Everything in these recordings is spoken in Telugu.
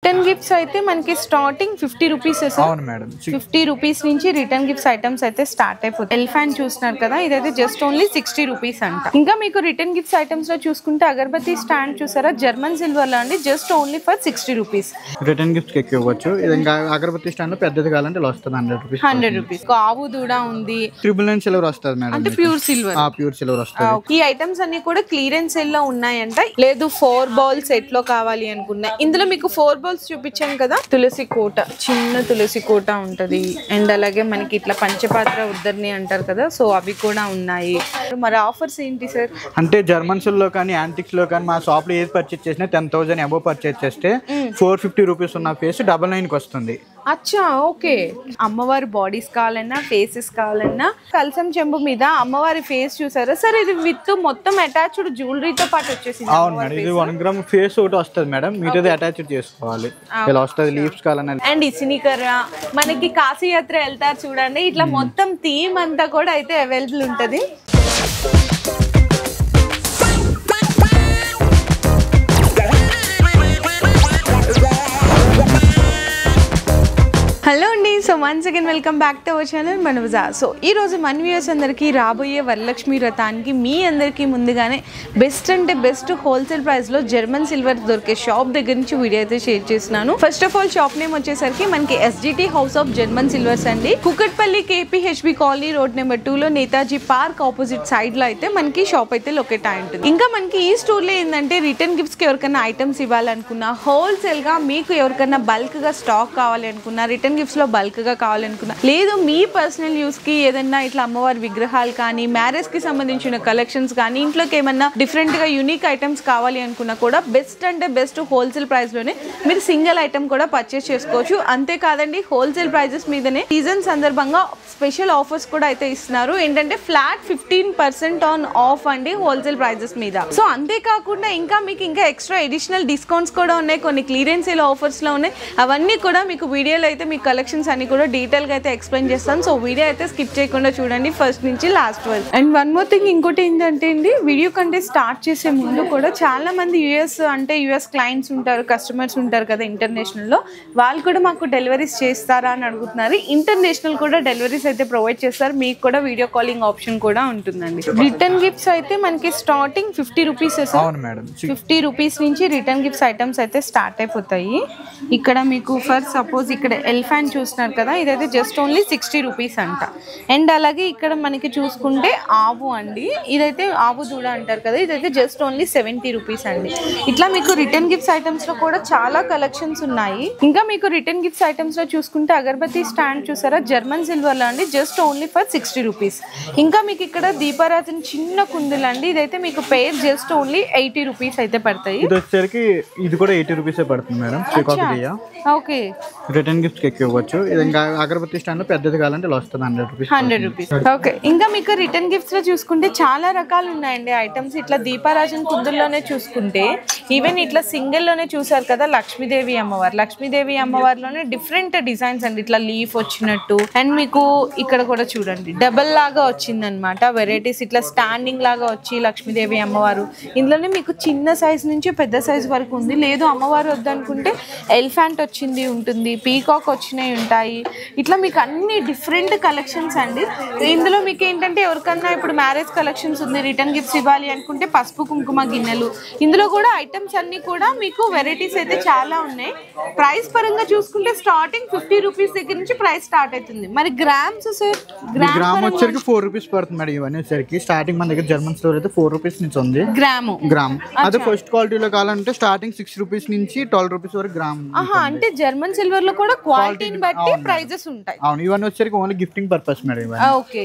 రిటర్న్ గిఫ్ట్స్ అయితే మనకి స్టార్టింగ్ 50 రూపీస్. అవును మేడం, 50 రూపీస్ నుంచి రిటర్న్ గిఫ్ట్స్ ఐటమ్స్ అయితే స్టార్ట్ అయిపోతాయి. ఎలిఫెంట్ చూస్తున్నారు కదా, ఇదైతే జస్ట్ ఓన్లీ 60 రూపీస్ అంట. ఇంకా మీకు రిటర్న్ గిఫ్ట్స్ ఐటమ్స్ లో చూసుకుంటే అగరబత్తి స్టాండ్ చూసారా, జర్మన్ సిల్వర్ లో అండి, just only for 60 rupees. Return gifts ఎక్కువ ఇవ్వచ్చు. ఇంకా అగరబత్తి స్టాండ్ పెద్దది కావాలంటే ఇలా వస్తుంది 100 రూపీస్. ఆవు దూడ ఉంది, 999 సిల్వర్ వస్తుంది మేడం, అంటే ప్యూర్ సిల్వర్. ప్యూర్ సిల్వర్ వస్తుంది. ఈ ఐటమ్స్ అన్ని కూడా క్లియరెన్స్ సేల్ లో ఉన్నాయంట. లేదు 4 బౌల్ సెట్ లో కావాలి అనుకున్నా, ఇందులో మీకు 4 బౌల్స్ చూపించాను కదా. తులసి కోట, చిన్న తులసి కోట ఉంటది. అండ్ అలాగే మనకి ఇట్లా పంచపాత్ర ఉద్దర్ని అంటారు కదా, సో అవి కూడా ఉన్నాయి. మరి ఆఫర్స్ ఏంటి సార్? అంటే జర్మన్స్ లో కానీ యాంటిక్స్ లో కానీ మా షాప్ లో ఏది పర్చేస్ చేసినా 10,000 అబోవ్ పర్చేస్ చేస్తే 450 రూపీస్ ఉన్న ఫేస్ 99 కి వస్తుంది. అచ్చా, ఓకే. అమ్మవారి బాడీస్ కావాలన్నా, ఫేసెస్ కావాలన్నా, కలసం చెంబు మీద అమ్మవారి ఫేస్ చూసారా సార్, ఇది విత్ మొత్తం అటాచ్డ్ జ్యువెలరీతో పాటు వచ్చేసింది. అవును మేడం, ఇది 1 గ్రామ్ ఫేస్ ఒకటి వస్తుంది మేడం, మీతో అటాచ్డ్ చేసుకోవాలి. ఇలా వస్తుంది. లీవ్స్ కావాలన్నా అండ్ ఇసినికర్ర, మనకి కాశీ యాత్ర వెళ్తారు చూడండి, ఇట్లా మొత్తం థీమ్ అంతా కూడా అయితే అవైలబుల్ ఉంటది. హలో అండి, so once again welcome back to our channel మన బజార్. సో ఈ రోజు మన వ్యూయర్స్ అందరికీ రాబోయే వరలక్ష్మి వ్రతానికి మీ అందరికీ ముందుగానే బెస్ట్ అంటే బెస్ట్ హోల్సేల్ ప్రైస్ లో జర్మన్ సిల్వర్ దొరికే షాప్ దగ్గర నుంచి వీడియో అయితే షేర్ చేస్తున్నాను. First of all shop name వచ్చేసరికి మనకి SGT house of German silvers అండి, Kukatpally KPHB colony road number 2 లో నేతాజీ పార్క్ ఆపోజిట్ సైడ్ లో అయితే మనకి షాప్ అయితే లొకేట్ అయి ఉంటుంది. ఇంకా మనకి ఈ స్టోర్ లో ఏంటంటే రిటర్న్ గిఫ్ట్స్ కి ఎవరికైనా ఐటమ్స్ ఇవ్వాలనుకున్నా, హోల్సేల్ గా మీకు ఎవరికైనా బల్క్ గా స్టాక్ కావాలి అనుకున్నా, రిటర్న్ గిఫ్ట్స్ లో బల్క్ గా కావాలనుకున్నా, లేదు మీ పర్సనల్ యూస్ కి ఏదైనా ఇట్లా అమ్మవారి విగ్రహాలు కానీ, మ్యారేజ్ కి సంబంధించిన కలెక్షన్స్ కానీ, ఇంట్లోకి ఏమన్నా డిఫరెంట్ గా యూనిక్ ఐటమ్స్ కావాలి అనుకున్నా కూడా బెస్ట్ అంటే బెస్ట్ హోల్సేల్ ప్రైస్ లోనే మీరు సింగిల్ ఐటమ్ కూడా పర్చేస్ చేసుకోవచ్చు. అంతేకాదండి, హోల్సేల్ ప్రైజెస్ మీదనే సీజన్ సందర్భంగా స్పెషల్ ఆఫర్స్ కూడా అయితే ఇస్తున్నారు. ఏంటంటే ఫ్లాట్ 15% ఆన్ ఆఫ్ అండి హోల్సేల్ ప్రైజెస్ మీద. సో అంతేకాకుండా ఇంకా మీకు ఇంకా ఎక్స్ట్రా ఎడిషనల్ డిస్కౌంట్స్ కూడా ఉన్నాయి, కొన్ని క్లియరెన్స్ సేల్ ఆఫర్స్ లో ఉన్నాయి. అవన్నీ కూడా మీకు వీడియోలో అయితే మీ కలెక్షన్స్ అన్ని కూడా డీటెయిల్ గా అయితే ఎక్స్ప్లెయిన్ చేస్తాను. సో వీడియో అయితే స్కిప్ చేయకుండా చూడండి ఫస్ట్ నుంచి లాస్ట్ వరకు. అండ్ వన్ మోర్ థింగ్, ఇంకోటి ఏంటంటే అండి, వీడియో కంటే స్టార్ట్ చేసే ముందు కూడా చాలా మంది యుఎస్ క్లయింట్స్ ఉంటారు, కస్టమర్స్ ఉంటారు కదా ఇంటర్నేషనల్ లో, వాళ్ళు కూడా మాకు డెలివరీస్ చేస్తారా అని అడుగుతున్నారు. ఇంటర్నేషనల్ కూడా డెలివరీస్ అయితే ప్రొవైడ్ చేస్తారు, మీకు కూడా వీడియో కాలింగ్ ఆప్షన్ కూడా ఉంటుందండి. రిటర్న్ గిఫ్ట్స్ అయితే మనకి స్టార్టింగ్ 50 రూపీస్. 50 రూపీస్ నుంచి రిటర్న్ గిఫ్ట్స్ ఐటమ్స్ అయితే స్టార్ట్ అయిపోతాయి. ఇక్కడ మీకు ఫర్ సపోజ్ ఇక్కడ ఎలిఫెంట్ చూస్తున్నారు కదా, ఇదైతే జస్ట్ ఓన్లీ 60 రూపీస్ అంట. అండ్ అలాగే ఇక్కడ మనకి చూసుకుంటే ఆవు అండి, ఇదైతే ఆవు దూడ అంటారు కదా, ఇదైతే జస్ట్ ఓన్లీ 70 రూపీస్ అండి. ఇట్లా మీకు రిటర్న్ గిఫ్ట్స్ ఐటమ్స్ లో కూడా చాలా కలెక్షన్స్ ఉన్నాయి. ఇంకా మీకు రిటర్న్ గిఫ్ట్స్ ఐటమ్స్ లో చూసుకుంటే అగరబత్తి స్టాండ్ చూసారా, జర్మన్ సిల్వర్ లో అండి, జస్ట్ ఓన్లీ ఫర్ 60 రూపీస్. ఇంకా మీకు ఇక్కడ దీపారాధన చిన్న కుందులు అండి, ఇదైతే మీకు పేర్ జస్ట్ ఓన్లీ 80 రూపీస్ అయితే పడతాయి. ఇది కూడా 80 రూపీస్ పడుతుంది మేడం. ఓకే, రిటర్న్ గిఫ్ట్స్ ఎక్కువ ఇవ్వచ్చు. ఇంకా అగరబత్తి స్టాండ్ పెద్దది కావాలంటే ఇలా వస్తుంది 100 రూపీస్. ఓకే, ఇంకా మీకు రిటర్న్ గిఫ్ట్స్ లో చూసుకుంటే చాలా రకాలు ఉన్నాయండి ఐటమ్స్. ఇట్లా దీపారాజన్ కుందుల్లోనే చూసుకుంటే ఈవెన్ ఇట్లా సింగిల్ లోనే చూసారు కదా, లక్ష్మీదేవి అమ్మవారిలోనే డిఫరెంట్ డిజైన్స్ అండి, ఇట్లా లీఫ్ వచ్చినట్టు. అండ్ మీకు ఇక్కడ కూడా చూడండి డబల్ లాగా వచ్చింది అనమాట, వెరైటీస్ ఇట్లా స్టాండింగ్ లాగా వచ్చి లక్ష్మీదేవి అమ్మవారు. ఇందులోనే మీకు చిన్న సైజ్ నుంచి పెద్ద సైజ్ వరకు ఉంది. లేదు అమ్మవారు వద్దనుకుంటే ఎలిఫెంట్ వచ్చింది ఉంటుంది, పీకాక్ వచ్చినాయి ఉంటాయి. ఇట్లా మీకు అన్ని డిఫరెంట్ కలెక్షన్స్ అండి. ఇందులో మీకు ఏంటంటే ఎవరికన్నా ఇప్పుడు మ్యారేజ్ కలెక్షన్స్ ఉంది, రిటర్న్ గిఫ్ట్స్ ఇవ్వాలి అనుకుంటే పసుపు కుంకుమ గిన్నెలు, ఇందులో కూడా ఐటమ్స్ అన్ని కూడా మీకు వెరైటీస్ అయితే చాలా ఉన్నాయి. ప్రైస్ పరంగా చూసుకుంటే స్టార్టింగ్ 50 రూపీస్ దగ్గర నుంచి ప్రైస్ స్టార్ట్ అవుతుంది. మరి గ్రామ్స్ సార్, గ్రామ్ వచ్చరికి 4 రూపీస్ పడుతుంది మేడం. ఇవన్నీ వచ్చరికి స్టార్టింగ్ మన దగ్గర జర్మన్ స్టోర్ అయితే 4 రూపీస్ నుంచి ఉంది గ్రామ్. అదే ఫస్ట్ క్వాలిటీలో కావాలంటే స్టార్టింగ్ 6 రూపీస్ నుంచి 12 రూపీస్ వరకు గ్రామ్. అంటే జర్మన్ సిల్వర్ లో కూడా క్వాలిటీని బట్టి ప్రైజెస్ ఉంటాయి. అవును, ఇవన్నీ వచ్చరికి ఓన్లీ గిఫ్టింగ్ పర్పస్ మేడం.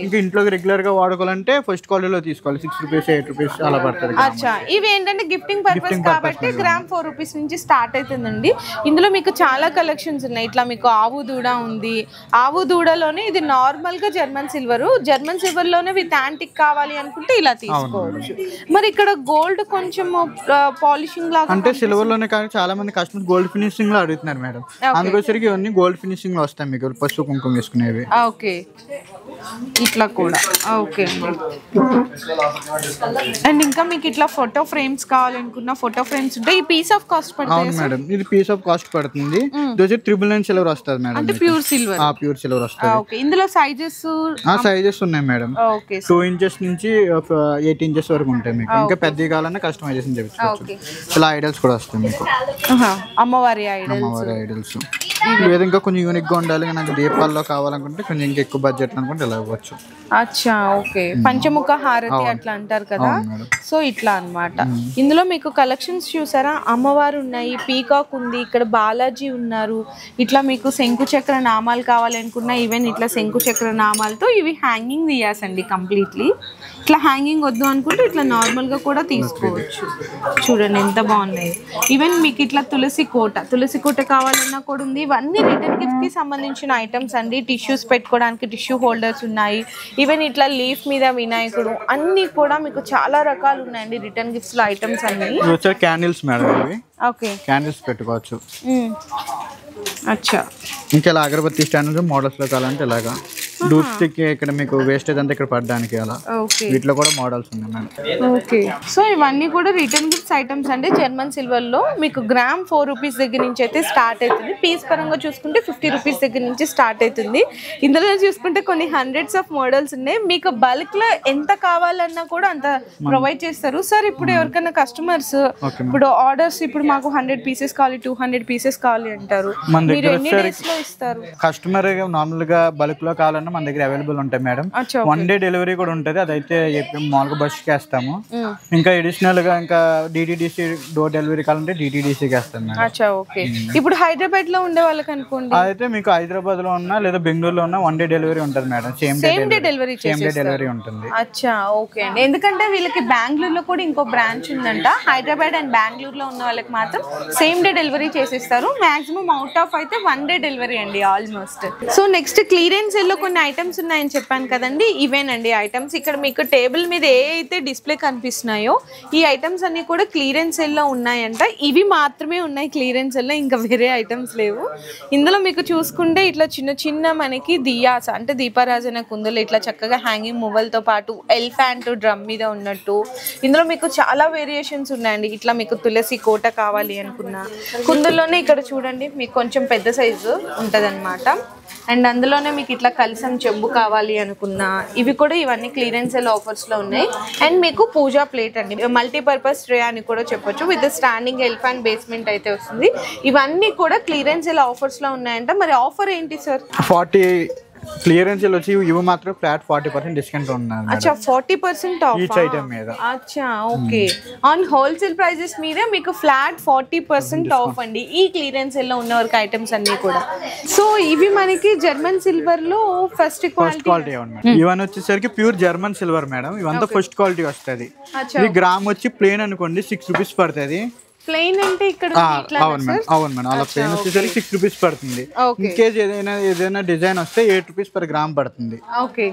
ఇంకా ఇంట్లోకి రెగ్యులర్ గా వాడుకోవాలంటే ఫస్ట్ క్వాలిటీలో తీసుకోవాలి. 6 రూపీస్ 8 రూపీస్ అలా పడుతుంది. అచ్చా, ఇవి ఏంటంటే గిఫ్టింగ్ పర్పస్ కాబట్టి గ్రామ్ 4 రూపీస్ నుంచి స్టార్ట్ అవుతుందండి. ఇందులో మీకు చాలా కలెక్షన్స్ ఉన్నాయి. ఇట్లా మీకు ఆవు దూడ ఉంది, ఆవు దూడలోనే ఇది నార్మల్ గా జర్మన్ సిల్వర్ లోనే విత్ యాంటిక్ కావాలి అనుకుంటే ఇలా తీసుకోవచ్చు. మరి ఇక్కడ గోల్డ్ కొంచెం పాలిషింగ్ లాగా అంటే సిల్వర్ లోనే కానీ చాలా మంది కస్టమర్స్ గోల్డ్ ఫినిషింగ్ లో అడుగుతున్నారు మేడం. అందుకోసరికి ఇవన్నీ గోల్డ్ ఫినిషింగ్ లో వస్తాయి మీకు. మీకు పసుపు కుంకుమ వేసుకునేవి. ఓకే, ఇట్లా కూడా ఓకే అండి. అండ్ ఇంకా మీకు ఇట్లా ఫోటో ఫ్రేమ్స్ కావాలనుకున్న ఫోటో ఫ్రేమ్స్ ఉంటాయి. ఈ పీస్ ఆఫ్ కాస్ట్ పడుతుంది. అవును మేడం, ఇది పీస్ ఆఫ్ కాస్ట్ పడుతుంది. ఇది వచ్చి 999 సిల్వర్ వస్తుంది మేడం. అంటే ప్యూర్ సిల్వర్. ప్యూర్ సిల్వర్ వస్తుంది. ఓకే, ఇందులో సైజెస్ ఉన్నాయి మేడం. ఓకే, 2 ఇంచెస్ నుంచి 8 ఇంచెస్ వరకు ఉంటాయి మీకు. ఇంకా పెద్దవి కావాలన్నా కస్టమైజేషన్ చేయించుకోవచ్చు. ఇలా ఐడల్స్ కూడా వస్తాయి మీకు, అమ్మవారి ఐడల్స్. లేదా ఇంకా కొంచెం యూనిక్ గా ఉండాలి, నాకు దీపాల్లో కావాలనుకుంటే కొంచెం ఇంకా ఎక్కువ బడ్జెట్ అనుకుంటే ఇలా ఇవ్వచ్చు. అచ్చా, ఓకే, పంచముఖ హారతి అట్లా అంటారు కదా, సో ఇట్లా అన్నమాట. ఇందులో మీకు కలెక్షన్స్ చూసారా, అమ్మవారు ఉన్నాయి, పీకాక్ ఉంది, ఇక్కడ బాలాజీ ఉన్నారు. ఇట్లా మీకు శంకు చక్ర నామాలు కావాలనుకున్నా ఈవెన్ ఇట్లా శంకు చక్ర నామాలతో ఇవి హ్యాంగింగ్ తీయాసండి కంప్లీట్లీ. ఇట్లా హ్యాంగింగ్ వద్దు అనుకుంటే ఇట్లా నార్మల్ గా కూడా తీసుకోవచ్చు. చూడండి ఎంత బాగున్నాయి. ఈవెన్ మీకు ఇట్లా తులసి కోట కావాలన్నా కూడా ఉంది. ఇవన్నీ రిటర్న్ గిఫ్ట్ కి సంబంధించిన ఐటమ్స్ అండి. టిష్యూస్ పెట్టుకోవడానికి టిష్యూ హోల్డర్స్ ఉన్నాయి. ఈవెన్ ఇట్లా లీఫ్ మీద వినాయకుడు అన్ని కూడా మీకు చాలా రకాలు ఉన్నాయండి రిటర్న్ గిఫ్ట్స్ లో ఐటమ్స్ అన్ని. క్యాండిల్స్ మేడం, ఇవి ఓకే, క్యాండిల్స్ పెట్టుకోవచ్చు. అచ్చా, ఇంకా ఇలా అగరబత్తి స్టాండ్ మోడల్స్ లో కావాలంటే ఇలాగా డూప్ స్టిక్ ఇక్కడ మీకు వేస్టేజ్ అంతా ఇక్కడ పడడానికి అలా. వీటిలో కూడా మోడల్స్ ఉన్నాయి మేడం. ఓకే, సో ఇవన్నీ కూడా రిటర్న్ గిఫ్ట్స్ ఐటమ్స్ అండి. జర్మన్ సిల్వర్ లో మీకు గ్రామ్ 4 రూపీస్ దగ్గర నుంచి అయితే స్టార్ట్ అవుతుంది. పీస్ పరంగా చూసుకుంటే 50 రూపీస్ దగ్గర నుంచి స్టార్ట్ అవుతుంది. ఇందులో చూసుకుంటే కొన్ని హండ్రెడ్స్ ఆఫ్ మోడల్స్ ఉన్నాయి. మీకు బల్క్ లో ఎంత కావాలన్నా కూడా అంత ప్రొవైడ్ చేస్తారు. సార్ ఇప్పుడు ఎవరికైనా కస్టమర్స్ ఇప్పుడు ఆర్డర్స్ ఇప్పుడు మాకు 100 పీసెస్ కావాలి, 200 పీసెస్ కావాలి అంటారు, మీరు ఎన్ని డేస్ లో ఇస్తారు? కస్టమర్ నార్మల్ గా బల్క్ లో కావాలన్నా మన దగ్గర అవైలబుల్ ఉంటాయి మేడం. 1 డే డెలివరీ కూడా ఉంటది. అదైతే మామూలుగా బస్ కి వేస్తాము. ఇంకా అడిషనల్ గా ఇంకా డిటిడిసి డోర్ డెలివరీ కావాలంటే డిటిడిసికి వేస్తాం మేడం. ఓకే, ఇప్పుడు హైదరాబాద్ లో ఉండే వాళ్ళకి అనుకోండి, అదైతే మీకు హైదరాబాద్ లో ఉన్నా లేదా బెంగళూరులో ఉన్నా 1 డే డెలివరీ ఉంటుంది మేడం. సేమ్ డే డెలివరీ ఉంటుంది. అచ్చా, ఓకే అండి. ఎందుకంటే వీళ్ళకి బెంగళూరులో కూడా ఇంకో బ్రాంచ్ ఉందంట. హైదరాబాద్ అండ్ బెంగళూరులో ఉన్న వాళ్ళకి మాత్రం సేమ్ డే డెలివరీ చేసేస్తారు. మాక్సిమం అవుట్ ఆఫ్ అయితే 1 డే డెలివరీ అండి ఆల్మోస్ట్. సో నెక్స్ట్ క్లియరెన్స్ లో కొన్ని ఐటమ్స్ ఉన్నాయని చెప్పాను కదండి, ఇవేనండి ఐటమ్స్. ఇక్కడ మీకు టేబుల్ మీద ఏ అయితే డిస్ప్లే కనిపిస్తున్నాయో ఈ ఐటమ్స్ అన్ని కూడా క్లియరెన్స్ లో ఉన్నాయంట. ఇవి మాత్రమే ఉన్నాయి క్లియరెన్స్ లో, ఇంకా వేరే ఐటమ్స్ లేవు. ఇందులో మీకు చూసుకుంటే ఇట్లా చిన్న చిన్న మనకి దియాస్ అంటే దీపారాజన కుందులు ఇట్లా చక్కగా హ్యాంగింగ్ మువ్వలతో పాటు ఎలిఫెంట్ డ్రమ్ మీద ఉన్నట్టు. ఇందులో మీకు చాలా వేరియేషన్స్ ఉన్నాయండి. ఇట్లా మీకు తులసి కోట కావాలి అనుకున్నా కుందుల్లోనే ఇక్కడ చూడండి మీకు కొంచెం పెద్ద సైజు ఉంటది అనమాట. అండ్ అందులోనే మీకు ఇట్లా కలసం చెంబు కావాలి అనుకున్నా ఇవి కూడా ఇవన్నీ క్లియరెన్స్ ఆఫర్స్ లో ఉన్నాయి. అండ్ మీకు పూజా ప్లేట్ అండి, మల్టీపర్పస్ ట్రే అని కూడా చెప్పొచ్చు, విత్ స్టాండింగ్ ఎలిఫెంట్ బేస్మెంట్ అయితే వస్తుంది. ఇవన్నీ కూడా క్లియరెన్స్ ఆఫర్స్ లో ఉన్నాయంట. మరి ఆఫర్ ఏంటి సార్? 40 క్లియరెన్స్ వచ్చి ఇవి మాత్రం ఫ్లాట్ 40% డిస్కౌంట్ ఉన్నారు. అచ్చా, 40% ఆఫ్ ఈచ్ ఐటమ్ మీద. అచ్చా, ఓకే. ఆన్ హోల్సేల్ ప్రైజెస్ మీద మీకు ఫ్లాట్ 40% ఆఫ్ అండి ఈ క్లియరెన్స్ లో ఉన్న వరకు ఐటమ్స్ అన్ని కూడా. సో ఇవి మనకి జర్మన్ సిల్వర్ లో ఫస్ట్ క్వాలిటీ. ఇవన్నీ వచ్చేసరికి ప్యూర్ జర్మన్ సిల్వర్ మేడం. ఇవంతా ఫస్ట్ క్వాలిటీ వస్తుంది. ఇది గ్రామ్ వచ్చి ప్లేన్ అనుకోండి 6 రూపీస్ పడుతుంది. ప్లెయిన్ అంటే ఇక్కడ అవును మేడం, అలా ప్లెయిన్ వచ్చేసరికి 6 రూపీస్ పడుతుంది. ఇన్ కేస్ ఏదైనా డిజైన్ వస్తే 8 రూపీస్ పర్ గ్రామ్ పడుతుంది. ఓకే,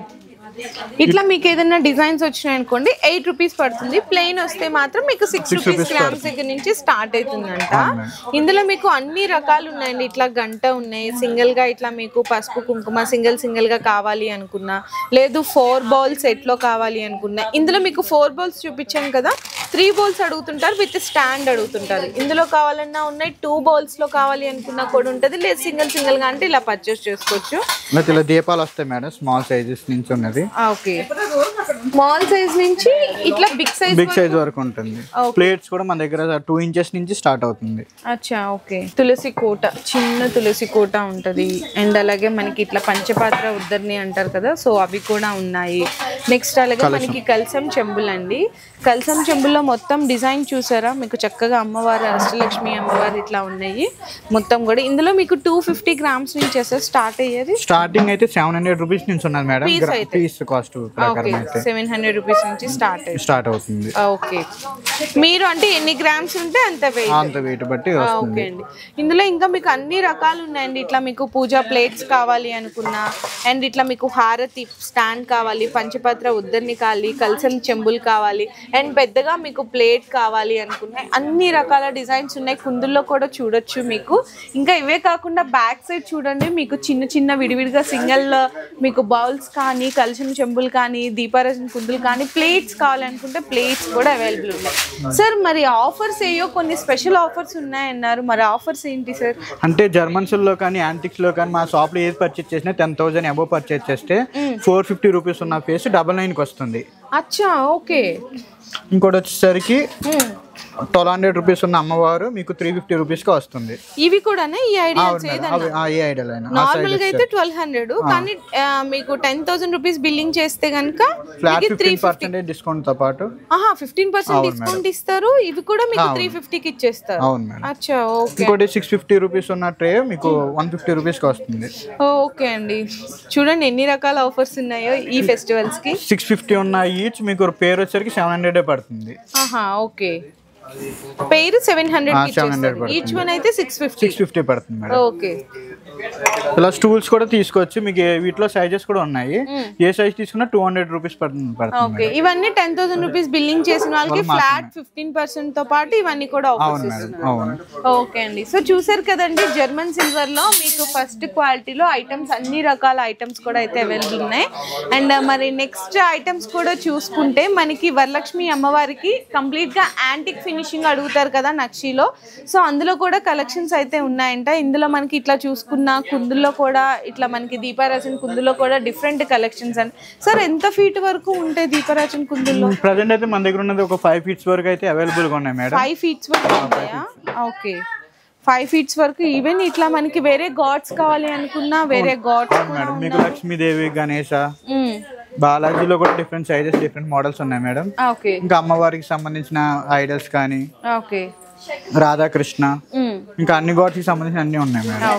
ఇట్లా మీకు ఏదైనా డిజైన్స్ వచ్చినాయి అనుకోండి 8 రూపీస్ పడుతుంది. ప్లెయిన్ వస్తే మాత్రం మీకు 6 రూపీస్ గ్రామ్స్ దగ్గర నుంచి స్టార్ట్ అవుతుందంట. ఇందులో మీకు అన్ని రకాలు ఉన్నాయండి. ఇట్లా గంట ఉన్నాయి, సింగిల్ గా ఇట్లా మీకు పసుపు కుంకుమ సింగిల్ గా కావాలి అనుకున్నా, లేదు 4 బౌల్స్ సెట్ లో కావాలి అనుకున్నా. ఇందులో మీకు 4 బౌల్స్ చూపించాను కదా, 3 బౌల్స్ అడుగుతుంటారు, విత్ స్టాండ్ అడుగుతుంటారు. ఇందులో కావాలన్నా ఉన్నాయి, 2 బౌల్స్ లో కావాలి అనుకున్నా కూడా ఉంటుంది, లేదు సింగిల్ గా అంటే ఇలా పర్చేస్ చేసుకోవచ్చు. దీపాలు వస్తాయి మేడం, స్మాల్ సైజెస్ నుంచి ఉన్నది. ఓకే, స్మాల్ సైజ్ నుంచి ఇట్లా బిగ్ సైజ్ వరకు ఉంటుంది. ప్లేట్స్ కూడా మన దగ్గర 2 ఇంచెస్ నుంచి స్టార్ట్ అవుతుంది. అచ్చా, ఓకే. తులసి కోట, చిన్న తులసి కోట ఉంటది. అండ్ అలాగే మనకి ఇట్లా పంచపాత్ర ఉద్దర్ని అంటారు కదా, సో అవి కూడా ఉన్నాయి. నెక్స్ట్ అలాగే మనకి కలసం చెంబులు అండి. కలసం చెంబుల్లో మొత్తం డిజైన్ చూసారా, మీకు చక్కగా అమ్మవారు అష్టలక్ష్మి అమ్మవారు ఇట్లా ఉన్నాయి మొత్తం కూడా. ఇందులో మీకు 250 గ్రామ్స్ నుంచి స్టార్ట్ అయ్యేది. స్టార్టింగ్ అయితే 700 రూపీస్ నుంచి ఉన్నది మేడం. పీస్ కాస్ట్ 700 రూపీస్ నుంచి స్టార్ట్ స్టార్ట్ అవుతుంది. ఓకే, మీరు అంటే ఎన్ని గ్రామ్స్ ఉంటే అంత వెయిట్ బట్టి. ఓకే అండి. ఇందులో ఇంకా మీకు అన్ని రకాలు ఉన్నాయండి. ఇట్లా మీకు పూజా ప్లేట్స్ కావాలి అనుకున్నా, అండ్ ఇట్లా మీకు హారతి స్టాండ్ కావాలి, పంచపత్ర ఉద్దరిని కావాలి, కల్సం చెంబులు కావాలి, అండ్ పెద్దగా మీకు ప్లేట్ కావాలి అనుకున్నాయి అన్ని రకాల డిజైన్స్ ఉన్నాయి. కుందుల్లో కూడా చూడొచ్చు మీకు. ఇంకా ఇవే కాకుండా బ్యాక్ సైడ్ చూడండి, మీకు చిన్న చిన్న విడివిడిగా సింగిల్ మీకు బౌల్స్ కానీ, కల్సం చెంబులు కానీ, దీపారాజన కుందులు కానీ, ప్లేట్స్ కావాలనుకుంటే ప్లేట్స్ కూడా అవైలబుల్ ఉన్నాయి. సార్ మరి ఆఫర్స్ ఏయో కొన్ని స్పెషల్ ఆఫర్స్ ఉన్నాయన్నారు, మరి ఆఫర్స్ ఏంటి సార్? అంటే జర్మన్స్ లో కానీ యాంటిక్స్ లో కానీ మా షాప్ లో ఏది పర్చేస్ చేసినా 10,000 అబోవ్ పర్చేస్ చేస్తే 450 రూపీస్ ఉన్న ఫేస్ 99 వస్తుంది. అచ్చా, ఓకే. ఇంకోటి వచ్చేసరికి 1200 రూపీస్ ఉన్న అమ్మవారు మీకు 350 రూపీస్ కి వస్తుంది. ఇవి కూడా ఈ ఐడియా నార్మల్ గా అయితే 1200, కానీ మీకు 10,000 రూపీస్ బిల్లింగ్ చేస్తే గనుక ఫ్లాట్ 15% డిస్కౌంట్ తో పాటు 15% డిస్కౌంట్ ఇస్తారు. ఇవి కూడా మీకు 350 కి ఇచ్చేస్తారు. అవును మేడం. అచ్చా, ఓకే. ఇంకోటి 650 రూపీస్ ఉన్న ట్రే మీకు 150 రూపీస్ కి వస్తుంది. ఓకే అండి, చూడండి ఎన్ని రకాల ఆఫర్స్ ఉన్నాయో ఈ ఫెస్టివల్స్ కి. 650 ఉన్న ఈచ్ మీకు పేరు వచ్చేసరికి 700 పడుతుంది. ఓకే, పేరు 700, ఈచ్ వన్ అయితే 650 పడుతుంది మేడం. ఓకే. ఇలా స్టూల్స్ కూడా తీసుకోవచ్చు మీకు. వీటిలో సైజెస్ కూడా ఉన్నాయి. ఏ సైజ్ తీసుకున్నా 200 రూపీస్ పడుతుంది. ఇవన్నీ 10,000 రూపీస్ బిల్లింగ్ చేసిన వాళ్ళకి ఫ్లాట్ 15% తో పాటు ఇవన్నీ కూడా ఆఫర్స్ ఇస్తున్నారు. ఓకే అండి. సో చూసారు కదండి, జర్మన్ సిల్వర్ లో మీకు ఫస్ట్ క్వాలిటీలో ఐటమ్స్, అన్ని రకాల ఐటమ్స్ కూడా అయితే అవైలబుల్ ఉన్నాయి. అండ్ మరి నెక్స్ట్ ఐటమ్స్ కూడా చూసుకుంటే మనకి వరలక్ష్మి అమ్మవారికి కంప్లీట్ గా యాంటిక్ ఫినిషింగ్ అడుగుతారు కదా నక్షిలో. సో అందులో కూడా కలెక్షన్స్ అయితే ఉన్నాయంట. ఇందులో మనకి ఇట్లా చూసుకున్న కుందుల్లో కూడా ఇట్లా మనకి దీపారాజన్ కుందుల్లో కూడా డిఫరెంట్ కలెక్షన్స్ అండి. సార్ ఎంత ఫీట్ వరకు ఉంటాయి దీపారాజన్ కుందుల్లో? ప్రెజెంట్ అయితే మన దగ్గర ఉన్నది ఒక 5 ఫీట్స్ వరకు అయితే అవైలబుల్ గా ఉన్నాయి మేడం. 5 ఫీట్స్ వరకు ఉన్నాయా? ఓకే, 5 ఫీట్స్ వరకు. ఈవెన్ ఇట్లా మనకి వేరే గాడ్స్ కావాలి అనుకున్నా వేరే గాడ్స్ మేడం. మీకు లక్ష్మీదేవి, గణేష, బాలాజీలో కూడా డిఫరెంట్ సైజెస్, డిఫరెంట్ మోడల్స్ ఉన్నాయి మేడం. ఇంకా అమ్మవారికి సంబంధించిన ఐడల్స్ కానీ, రాధాకృష్ణ, ఇంకా అన్ని గాడ్స్ కి సంబంధించిన అన్ని ఉన్నాయి మేడం.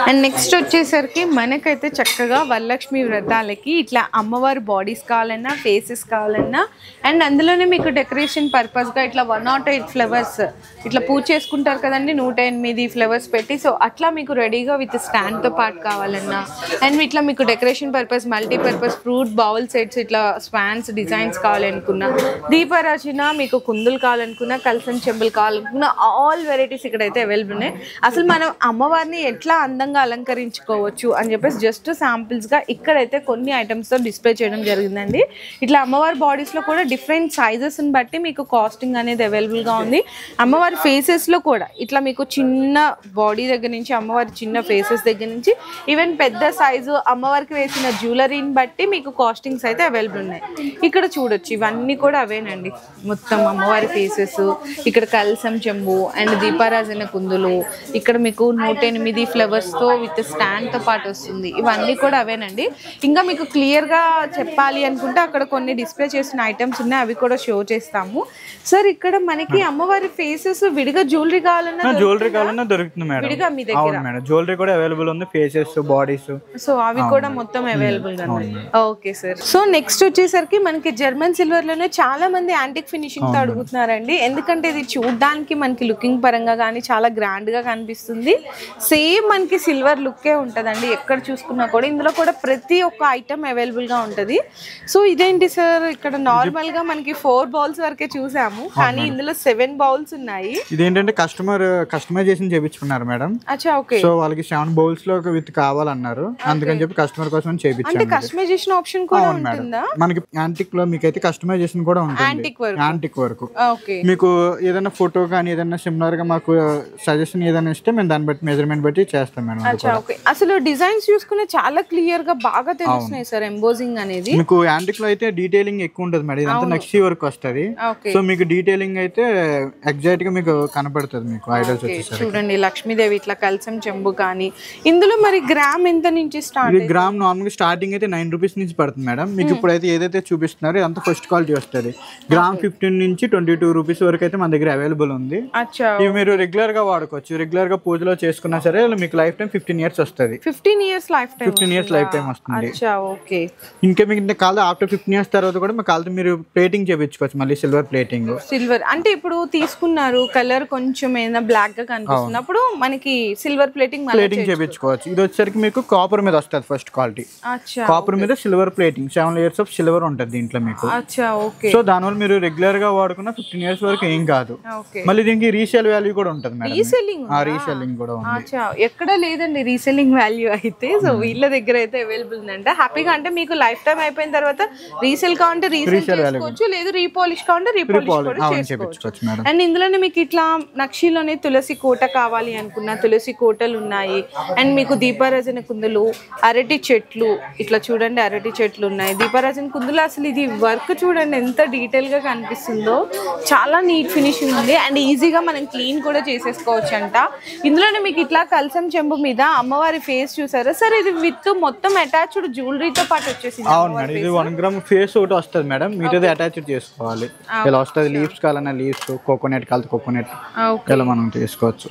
అండ్ నెక్స్ట్ వచ్చేసరికి మనకైతే చక్కగా వరలక్ష్మి వ్రతాలకి ఇట్లా అమ్మవారి బాడీస్ కావాలన్నా, ఫేసెస్ కావాలన్నా, అండ్ అందులోనే మీకు డెకరేషన్ పర్పస్ గా ఇట్లా 108 ఫ్లవర్స్ ఇట్లా పూజ చేసుకుంటారు కదండి, 108 ఫ్లవర్స్ పెట్టి. సో అట్లా మీకు రెడీగా విత్ స్టాండ్ తో పాటు కావాలన్నా, అండ్ ఇట్లా మీకు decoration purpose multipurpose fruit bowl sets, ఇట్లా స్వాన్స్ డిజైన్స్ కావాలనుకున్నా, దీపారాజన మీకు కుందులు కావాలనుకున్నా, కల్సం చెంబులు కావాలనుకున్నా, ఆల్ వెరైటీస్ ఇక్కడైతే అవైలబుల్ ఉన్నాయి. అసలు మనం అమ్మవారిని ఎట్లా అందంగా అలంకరించుకోవచ్చు అని చెప్పేసి జస్ట్ శాంపిల్స్ గా ఇక్కడైతే కొన్ని ఐటమ్స్ తో డిస్ప్లే చేయడం జరిగిందండి. ఇట్లా అమ్మవారి బాడీస్ లో కూడా డిఫరెంట్ సైజెస్ ని బట్టి మీకు కాస్టింగ్ అనేది అవైలబుల్ గా ఉంది. అమ్మవారి ఫేసెస్ లో కూడా ఇట్లా మీకు చిన్న బాడీ దగ్గర నుంచి, అమ్మవారి చిన్న ఫేసెస్ దగ్గర నుంచి ఈవెన్ పెద్ద సైజు అమ్మవారికి వేసిన జ్యువెలరీని బట్టి మీకు కాస్టింగ్స్ అయితే అవైలబుల్ ఉన్నాయి. ఇక్కడ చూడొచ్చు ఇవన్నీ కూడా అవేనండి, మొత్తం అమ్మవారి ఫేసెస్. ఇక్కడ కల్సం చెంబు అండ్ దీపారాజన కుందులు, ఇక్కడ మీకు 108 ఫ్లవర్స్ తో విత్ స్టాండ్ తో పాటు వస్తుంది. ఇవన్నీ కూడా అవేనండి. ఇంకా మీకు క్లియర్ గా చెప్పాలి అనుకుంటే అక్కడ కొన్ని డిస్ప్లే చేసిన ఐటమ్స్ ఉన్నాయి, అవి కూడా షో చేస్తాము. సార్ ఇక్కడ మనకి అమ్మవారి ఫేసెస్ విడిగా జ్యువెలరీ కావాలన్నా దొరుకుతుంది మేడం. విడిగా మీ దగ్గర జ్యువెలరీ కూడా అవైలబుల్ ఉంది, ఫేసెస్, బాడీస్. సో అవి కూడా మొత్తం అవైలబుల్ గా ఉన్నాయి. Okay sir. సో నెక్స్ట్ వచ్చేసరికి మనకి జర్మన్ సిల్వర్ లోనే చాలా మంది యాంటిక్ ఫినిషింగ్ తో అడుగుతున్నారండి. ఎందుకంటే ఇది చూడడానికి మనకి లుకింగ్ పరంగా కానీ చాలా గ్రాండ్ గా కనిపిస్తుంది. సేమ్ మనకి సిల్వర్ లుక్కే ఉంటదండి ఎక్కడ చూసుకున్నా కూడా. ఇందులో కూడా ప్రతి ఒక్క ఐటమ్ అవైలబుల్ గా ఉంటది. సో ఇదేంటి సార్, ఇక్కడ నార్మల్ గా మనకి 4 బౌల్స్ వరకే చూసాము, కానీ ఇందులో 7 బౌల్స్ ఉన్నాయి. ఇదేంటంటే కస్టమైజేషన్ చేయించుకున్నారు మేడం. అచ్చా, ఓకే. సో వాళ్ళకి 7 బౌల్స్ లో విత్ కావాలన్నారు, అందుకని చెప్పి కస్టమర్ కోసం చేయించారు. అంటే కస్టమైజేషన్ ఆప్షన్ కూడా ఉంటుందా మనకి? యాంటిక్ లో మీకు అయితే కస్టమైజేషన్ కూడా ఉంటుంది. యాంటిక్ వరకు ఓకే. మీకు ఏదైనా ఫోటో కానీ ఏదైనా సిమిలర్ గా మాకు సజెషన్ ఏదైనా ఇస్తే మేము దాన్ని బట్టి మెజర్మెంట్ బట్టి చేస్తాం మేడం. అసలు డిజైన్స్ చూసుకునే చాలా క్లియర్ గా బాగా తెలుస్తున్నాయి సార్, ఎంబోజింగ్ అనేది. మీకు యాంటిక్ లో అయితే డీటెయిలింగ్ ఎక్కువ ఉంటుంది మేడం, ఇదంతా నక్షి వర్క్ వస్తుంది. సో మీకు డీటెయిలింగ్ అయితే ఎగ్జాక్ట్ గా మీకు కనపడుతుంది. మీకు ఐడల్స్ వచ్చేసరికి చూడండి లక్ష్మీదేవి ఇట్లా కల్సం చెంబు కానీ. ఇందులో మరి గ్రామ్ ఎంత నుంచి స్టార్ట్? గ్రామ్ నార్మల్ గా స్టార్టింగ్ అయితే 9 రూపీస్ నుంచి పడుతుంది మేడం. మీకు ఇప్పుడు అయితే ఏదైతే చూపిస్తున్నారో అంత ఫస్ట్ క్వాలిటీ వస్తుంది. గ్రామ్ 15 నుంచి 22 రూపీస్ వరకు అయితే మన దగ్గర అవైలబుల్ ఉంది. ఉంది. అచ్చా, ఇవి మీరు రెగ్యులర్ గా వాడుకోవచ్చు. రెగ్యులర్ గా పూజలో చేసుకున్నా సరే మీకు లైఫ్ టైం 15 years వస్తుంది. 15 years life time. 15 years life time వస్తుంది. అచ్చా, ఓకే. ఇంకా మీకు కాదు ఆఫ్టర్ 15 years తర్వాత కూడా మీకు కాదు మీరు ప్లేటింగ్ చేయించుకోవచ్చు, మళ్ళీ సిల్వర్ ప్లేటింగ్. సిల్వర్ అంటే ఇప్పుడు తీసుకున్నారు కలర్ కొంచెం ఏదైనా బ్లాక్ గా కనిపిస్తున్నప్పుడు మనకి సిల్వర్ ప్లేటింగ్ చేయించుకోవచ్చు. ఇది వచ్చేసరికి మీకు కాపర్ మీద వస్తుంది ఫస్ట్ క్వాలిటీ. అచ్చా, కాపర్ మీద silver plating 7 layers of silver ఉంటుంది దీంట్లో మీకు. అచ్చా, ఓకే. సో దానివల్ల మీరు రెగ్యులర్ గా వాడుకున్న 15 years వరకు ఏం కాదు. మళ్ళీ దీనికి రీసేల్ వాల్యూ కూడా ఉంటుంది మేడం. రీసెల్లింగ్ కూడా ఉంది. అచ్చా, ఎక్కడ లేదండి రీసెల్లింగ్ వాల్యూ అయితే. సో వీళ్ళ దగ్గర అయితే అవైలబుల్ ఉందంట. హ్యాపీగా అంటే మీకు లైఫ్ టైం అయిపోయిన తర్వాత రీసేల్ కావాలంటే రీసేల్ చేసుకోవచ్చు, లేదు రీపాలిష్ కావాలంటే రీపాలిష్ కూడా చేసుకోవచ్చు. అండ్ ఇందులోనే మీకు ఇట్లా నక్షిలోనే తులసి కోట కావాలి అనుకున్న తులసి కోటలు ఉన్నాయి. అండ్ మీకు దీపారాజన కుందులు, అరటి చెట్లు, ఇట్లా చూడండి అరటి చెట్లు ఉన్నాయి. దీపారాజన కుందులు అసలు ఇది వర్క్ చూడండి ఎంత డీటెయిల్ గా కనిపిస్తుందో, చాలా నీట్ ఫినిషింగ్ ఉంది. అండ్ ఈజీగా మనం క్లీన్ కూడా చేసేసుకోవచ్చు అంట. ఇందులోనే మీకు ఇట్లా కలసం చెంబు మీద అమ్మవారి ఫేస్ చూసారా సార్? ఇది విత్ మొత్తం అటాచ్డ్ జ్యువెలరీతో పాటు వచ్చేసింది. అవును మేడం, ఇది 1 gram ఫేస్ ఒకటి వస్తుంది మేడం, మీతో అటాచ్డ్ చేసుకోవాలి. ఇలా వస్తుంది. లీవ్స్ కావాలన్నా లీవ్స్, కోకోనట్ కావాలి కోకోనట్, ఇలా మనం చేసుకోవచ్చు.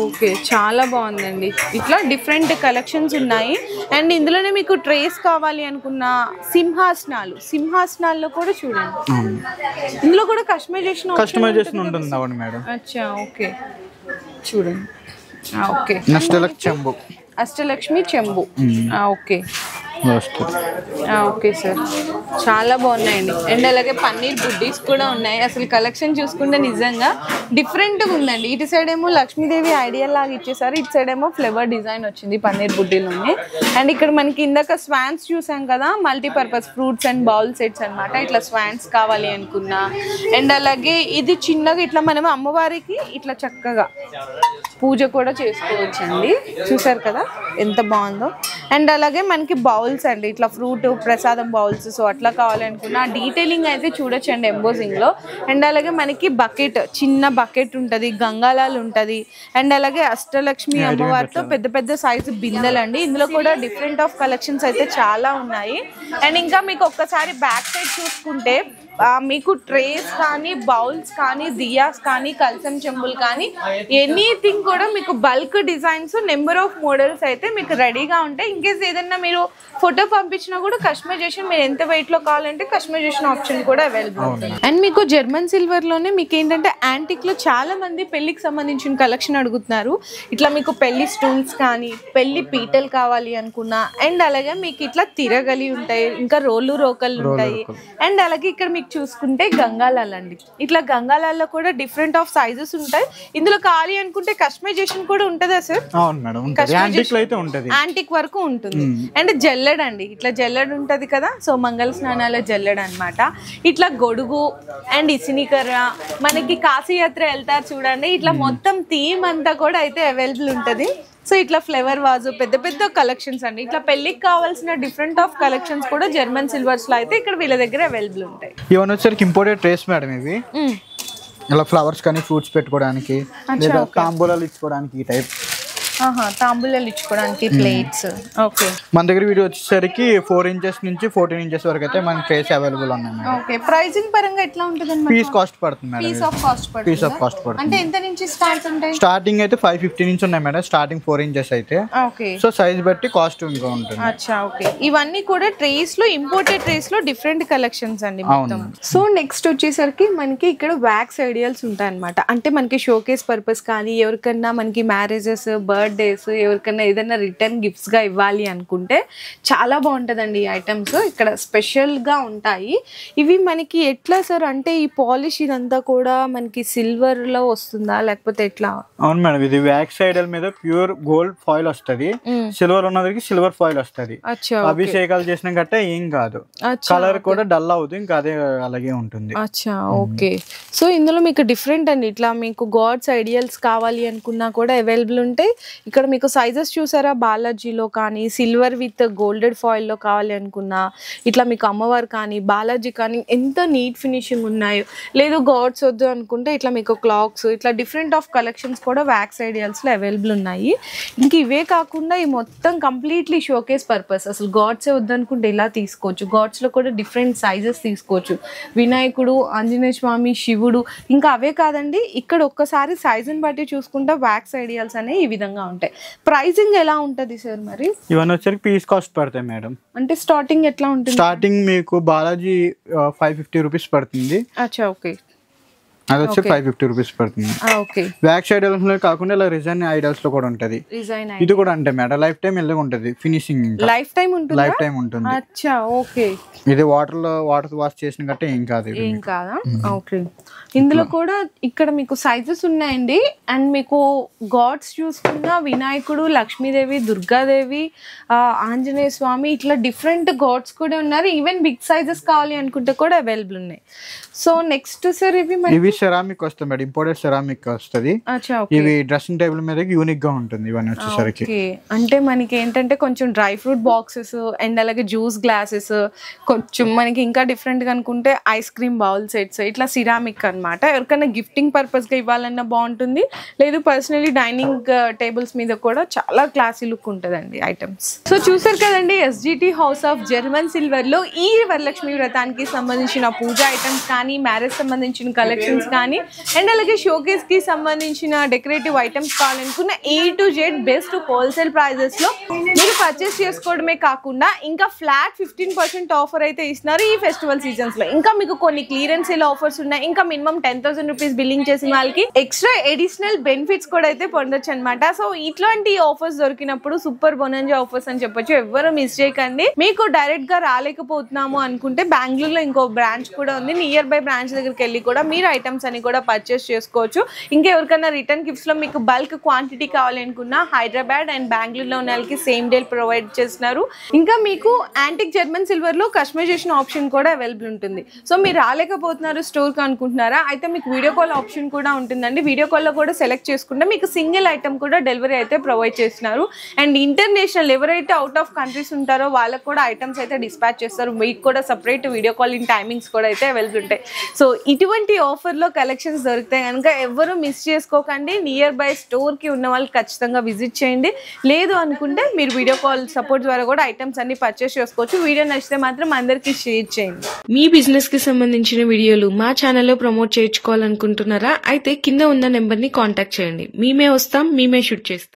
ఓకే, చాలా బాగుందండి. ఇట్లా డిఫరెంట్ కలెక్షన్స్ ఉన్నాయి. అండ్ ఇందులోనే మీకు ట్రేస్ కావాలి అనుకున్న సింహాసనాల్లో కూడా చూడండి. ఇందులో కూడా కస్టమైజేషన్ ఉంటుంది. అవును మేడం. అచ్చా, ఓకే, చూడండి. ఓకే, అష్టలక్ష్మి చెంబు. ఓకే, ఓకే సార్, చాలా బాగున్నాయండి. అండ్ అలాగే పన్నీర్ బుడ్డీస్ కూడా ఉన్నాయి. అసలు కలెక్షన్ చూసుకుంటే నిజంగా డిఫరెంట్గా ఉందండి. ఇటు సైడ్ ఏమో లక్ష్మీదేవి ఐడియల్ లాగా ఇచ్చేసారు, ఇటు సైడ్ ఏమో ఫ్లవర్ డిజైన్ వచ్చింది పన్నీర్ బుడ్డీలోనే. అండ్ ఇక్కడ మనకి ఇందాక స్వాన్స్ చూసాం కదా, multipurpose fruits and bowl sets అనమాట. ఇట్లా స్వాన్స్ కావాలి అనుకున్నా. అండ్ అలాగే ఇది చిన్నగా ఇట్లా మనం అమ్మవారికి ఇట్లా చక్కగా పూజ కూడా చేసుకోవచ్చండి. చూసారు కదా ఎంత బాగుందో. అండ్ అలాగే మనకి బౌల్స్ అండి, ఇట్లా ఫ్రూట్ ప్రసాదం బౌల్స్. సో అట్లా కావాలనుకున్న డీటెయిలింగ్ అయితే చూడొచ్చండి ఎంబోజింగ్ లో. అండ్ అలాగే మనకి బకెట్, చిన్న బకెట్ ఉంటుంది, గంగాలాలు ఉంటుంది. అండ్ అలాగే అష్టలక్ష్మి అమ్మవారితో పెద్ద పెద్ద సైజు బిందెలు అండి. ఇందులో కూడా డిఫరెంట్ ఆఫ్ కలెక్షన్స్ అయితే చాలా ఉన్నాయి. అండ్ ఇంకా మీకు ఒక్కసారి బ్యాక్ సైడ్ చూసుకుంటే మీకు ట్రేస్ కానీ, బౌల్స్ కానీ, దియాస్ కానీ, కల్సం చెంబులు కానీ, ఎనీథింగ్ కూడా మీకు bulk designs, number of models అయితే మీకు రెడీగా ఉంటాయి. ఇన్కేస్ ఏదైనా మీరు ఫోటో పంపించినా కూడా కస్టమైజేషన్, మీరు ఎంత వెయిట్ లో కావాలంటే కస్టమైజేషన్ ఆప్షన్ కూడా అవైలబుల్ ఉంటుంది. అండ్ మీకు జర్మన్ సిల్వర్ లోనే మీకు ఏంటంటే యాంటిక్ లో చాలా మంది పెళ్లికి సంబంధించిన కలెక్షన్ అడుగుతున్నారు. ఇట్లా మీకు పెళ్లి స్టూల్స్ కానీ, పెళ్లి పీటలు కావాలి అనుకున్నా. అండ్ అలాగే మీకు ఇట్లా తిరగలి ఉంటాయి, ఇంకా రోళ్ళు రోకళ్ళు ఉంటాయి. అండ్ అలాగే ఇక్కడ మీకు చూసుకుంటే గంగాలాలు అండి. ఇట్లా గంగాలాల్లో కూడా డిఫరెంట్ ఆఫ్ సైజెస్ ఉంటాయి. ఇందులో కావాలి అనుకుంటే కస్టమైజేషన్ కూడా ఉంటుందా సార్? అవును మేడం, యాంటిక్ వరకు ఉంటుంది. అండ్ జల్లెడ్ అండి, ఇట్లా జల్లెడ్ ఉంటది కదా, సో మంగళ స్నానాల జల్లెడ్ అనమాట. ఇట్లా గొడుగు అండ్ ఇసినికర్ర, మనకి కాశీయాత్ర వెళ్తారు చూడండి, ఇట్లా మొత్తం థీమ్ అంతా కూడా అయితే అవైలబుల్ ఉంటుంది. సో ఇట్లా ఫ్లవర్ వాజు, పెద్ద పెద్ద కలెక్షన్స్ అండి. ఇట్లా పెళ్లికి కావాల్సిన డిఫరెంట్ ఆఫ్ కలెక్షన్స్ కూడా జర్మన్ సిల్వర్స్ లో అయితే ఇక్కడ వీళ్ళ దగ్గర అవైలబుల్ ఉంటాయి. ఇవన్నీ వచ్చరికి ఇంపోర్టెడ్ ట్రేస్ మేడం. ఇవి ఇలా ఫ్లవర్స్ కానీ ఫ్రూట్స్ పెట్టుకోవడానికి, లేదా తాంబూలాలు ఇచ్చుకోవడానికి ఈ టైప్. తాంబూలాలు ఇచ్చుకోవడానికి ప్లేట్స్. ఓకే, మన దగ్గర వీడియో వచ్చేసరికి 4 inches నుంచి 14 inches వరకు అయితే మన ట్రేస్ అవైలబుల్ ఉన్నాయి. ఓకే, ప్రైసింగ్ పరంగా ఎట్లా ఉంటుంది? పీస్ కాస్ట్ పడుతుంది మేడం. పీస్ ఆఫ్ కాస్ట్ పడుతుంది. అంటే ఎంత నుంచి స్టార్ట్ ఉంటాయి? స్టార్టింగ్ అయితే 550 నుంచి ఉన్నాయి మేడం, స్టార్టింగ్ 4 inches అయితే. ఓకే, సో సైజ్ బట్టి కాస్ట్ ఇంకా ఉంటుంది. అచ్చా, ఓకే. ఇవన్నీ కూడా ట్రేస్ లో, ఇంపోర్టెడ్ ట్రేస్ లో డిఫరెంట్ కలెక్షన్స్ అండి మొత్తం. సో నెక్స్ట్ వచ్చేసరికి మనకి ఇక్కడ వ్యాక్స్ ఐడియల్స్ ఉంటాయి అనమాట. అంటే మనకి షోకేస్ పర్పస్ కానీ, ఎవరికన్నా మనకి మ్యారేజెస్, బర్త్డేస్, ఎవరికైనా ఏదైనా రిటర్న్ గిఫ్ట్స్ గా ఇవ్వాలి అనుకుంటే చాలా బాగుంటుందండి ఈ ఐటమ్స్. ఇక్కడ స్పెషల్ గా ఉంటాయి. ఇవి మనకి ఎట్లా సార్ అంటే ఈ పాలిష్ ఇదంతా కూడా మనకి సిల్వర్ లో వస్తుందా లేకపోతే ఎట్లా? అవును మేడం, ఇది వ్యాక్స్ ఐడల్ మీద ప్యూర్ గోల్డ్ ఫాయిల్ వస్తుంది. సిల్వర్ ఉన్నది సిల్వర్ ఫాయిల్ వస్తుంది. అభిషేకాలు చేసిన గట్ట ఏం కాదు, కలర్ కూడా డల్ అవుతుంది, ఇంకా అదే అలాగే ఉంటుంది. అచ్చా, ఓకే. సో ఇందులో మీకు డిఫరెంట్ అండి, ఇట్లా మీకు గాడ్స్ ఐడియల్స్ కావాలి అనుకున్నా కూడా అవైలబుల్ ఉంటాయి. ఇక్కడ మీకు సైజెస్ చూసారా, బాలాజీలో కానీ సిల్వర్ విత్ గోల్డెడ్ ఫాయిల్లో కావాలి అనుకున్నా, ఇట్లా మీకు అమ్మవారు కానీ బాలాజీ కానీ ఎంత నీట్ ఫినిషింగ్ ఉన్నాయో. లేదు గాడ్స్ వద్దు అనుకుంటే ఇట్లా మీకు క్లాక్స్, ఇట్లా డిఫరెంట్ ఆఫ్ కలెక్షన్స్ కూడా వ్యాక్స్ ఐడియల్స్లో అవైలబుల్ ఉన్నాయి. ఇంక ఇవే కాకుండా ఈ మొత్తం కంప్లీట్లీ షోకేస్ పర్పస్. అసలు గాడ్సే వద్దనుకుంటే ఇలా తీసుకోవచ్చు. గాడ్స్లో కూడా డిఫరెంట్ సైజెస్ తీసుకోవచ్చు. వినాయకుడు, ఆంజనేయ స్వామి, శివుడు. ఇంకా అవే కాదండి, ఇక్కడ ఒక్కసారి సైజుని బట్టి చూసుకుంటే వ్యాక్స్ ఐడియల్స్ అనేవి ఈ విధంగా ఉంటాయి. ప్రైసింగ్ ఎలా ఉంటుంది సార్ మరి? ఇవన్నీ వచ్చరికి పీస్ కాస్ట్ పడతాయి మేడం. అంటే స్టార్టింగ్ ఎట్లా ఉంటుంది? స్టార్టింగ్ మీకు బాలాజీ 550 రూపీస్ పడుతుంది. అచ్చా, ఓకే. అది వచ్చి 550 రూపీస్ పడుతుంది. వ్యాక్స్ ఐడియల్స్ కాకుండా ఇలా రిజైన్ ఐడియల్స్ లో కూడా ఉంటది. ఇది కూడా అంటే మేడం లైఫ్ టైం ఇలాగ ఉంటది. ఫినిషింగ్ లైఫ్ టైం ఉంటుంది. లైఫ్ టైం ఉంటుంది. అచ్చా, ఓకే. ఇది వాటర్ వాష్ చేసిన గట్టే ఏం కాదు. ఏం కాదా? ఓకే. ఇందులో కూడా ఇక్కడ మీకు సైజెస్ ఉన్నాయండి. అండ్ మీకు గాడ్స్ చూసుకున్న వినాయకుడు, లక్ష్మీదేవి, దుర్గాదేవి, ఆంజనేయ స్వామి, ఇట్లా డిఫరెంట్ గాడ్స్ కూడా ఉన్నారు. ఈవెన్ బిగ్ సైజెస్ కావాలి అనుకుంటే కూడా అవైలబుల్ ఉన్నాయి. సో నెక్స్ట్ సార్ ఇవి సెరామిక్ వస్తుంది మేడం, ఇంపోర్టెడ్ సెరామిక్ వస్తుంది. ఇవి డ్రెస్సింగ్ టేబుల్ మీద యూనిక్ గా ఉంటుంది ఇవన్నీ వచ్చేసరికి. అంటే మనకి ఏంటంటే కొంచెం డ్రై ఫ్రూట్ బాక్సెస్ అండ్ అలాగే జ్యూస్ గ్లాసెస్, కొంచెం మనకి ఇంకా డిఫరెంట్ గా అనుకుంటే ఐస్ క్రీమ్ బౌల్ సెట్స్, ఇట్లా సిరామిక్ అన్నమాట. ఎవరికైనా గిఫ్టింగ్ పర్పస్ గా ఇవ్వాలన్నా బాగుంటుంది. లేదు పర్సనలీ డైనింగ్ టేబుల్స్ మీద కూడా చాలా క్లాసీ లుక్ ఉంటుందండి ఐటమ్స్. సో చూసారు కదండి, SGT house of German silver లో ఈ వరలక్ష్మి వ్రతానికి సంబంధించిన పూజా ఐటమ్స్ కానీ, మ్యారేజ్ సంబంధించిన కలెక్షన్స్ కానీ, అండ్ అలాగే షోకేస్ కి సంబంధించిన డెకరేటివ్ ఐటమ్స్ కావాలనుకున్న A to Z best wholesale prices లో మీరు పర్చేస్ చేసుకోవడమే కాకుండా ఇంకా ఫ్లాట్ 15% ఆఫర్ అయితే ఇస్తున్నారు ఈ ఫెస్టివల్ సీజన్స్ లో. ఇంకా మీకు కొన్ని క్లియరెన్స్ సేల్ ఆఫర్స్ ఉన్నాయి. ఇంకా మినిమం 10,000 రూపీస్ బిల్లింగ్ చేసిన వాళ్ళకి ఎక్స్ట్రా ఎడిషనల్ బెనిఫిట్స్ కూడా అయితే పొందొచ్చు అనమాట. సో ఇట్లాంటి ఆఫర్స్ దొరికినప్పుడు సూపర్ బొనంజా ఆఫర్స్ అని చెప్పొచ్చు. ఎవరు మిస్ చేయకండి. మీకు డైరెక్ట్ గా రాలేకపోతున్నాము అనుకుంటే బెంగళూరులో ఇంకో బ్రాంచ్ కూడా ఉంది. నియర్ బై బ్రాంచ్ దగ్గరికి వెళ్ళి కూడా మీరు ఐటమ్స్ అని కూడా పర్చేస్ చేసుకోవచ్చు. ఇంకా ఎవరికైనా రిటర్న్ గిఫ్ట్స్ లో మీకు బల్క్ క్వాంటిటీ కావాలి అనుకున్నా హైదరాబాద్ అండ్ బెంగళూరులో ఉన్న వాళ్ళకి సేమ్ డే ప్రొవైడ్ చేస్తున్నారు. ఇంకా మీకు యాంటిక్ జర్మన్ సిల్వర్ లో కస్టమైజేషన్ ఆప్షన్ కూడా అవైలబుల్ ఉంటుంది. సో మీరు రాలేకపోతున్నారు స్టోర్ కి అనుకుంటున్నారా, అయితే మీకు వీడియో కాల్ ఆప్షన్ కూడా ఉంటుందండి. వీడియో కాల్ లో కూడా సెలెక్ట్ చేసుకుంటే మీకు సింగిల్ ఐటమ్ కూడా డెలివరీ అయితే ప్రొవైడ్ చేస్తున్నారు. అండ్ ఇంటర్నేషనల్ ఎవరైతే అవుట్ ఆఫ్ కంట్రీస్ ఉంటారో వాళ్ళకు కూడా ఐటమ్స్ అయితే డిస్పాచ్ చేస్తారు. మీకు కూడా separate video call in timings కూడా అయితే అవైలబుల్ ఉంటాయి. సో ఇటువంటి ఆఫర్లో కలెక్షన్స్ దొరికితే కనుక ఎవరు మిస్ చేసుకోకండి. నియర్ బై స్టోర్ కి ఉన్న వాళ్ళు ఖచ్చితంగా విజిట్ చేయండి. లేదు అనుకుంటే మీరు వీడియో కాల్ సపోర్ట్ ద్వారా కూడా ఐటమ్స్ అన్ని పర్చేస్ చేసుకోవచ్చు. వీడియో నచ్చితే మాత్రం అందరికీ షేర్ చేయండి. మీ బిజినెస్ కి సంబంధించిన వీడియోలు మా ఛానల్లో ప్రమోట్ చేయించుకోవాలనుకుంటున్నారా? అయితే కింద ఉన్న నెంబర్ ని కాంటాక్ట్ చేయండి. మేమే వస్తాం, మేమే షూట్ చేస్తాం.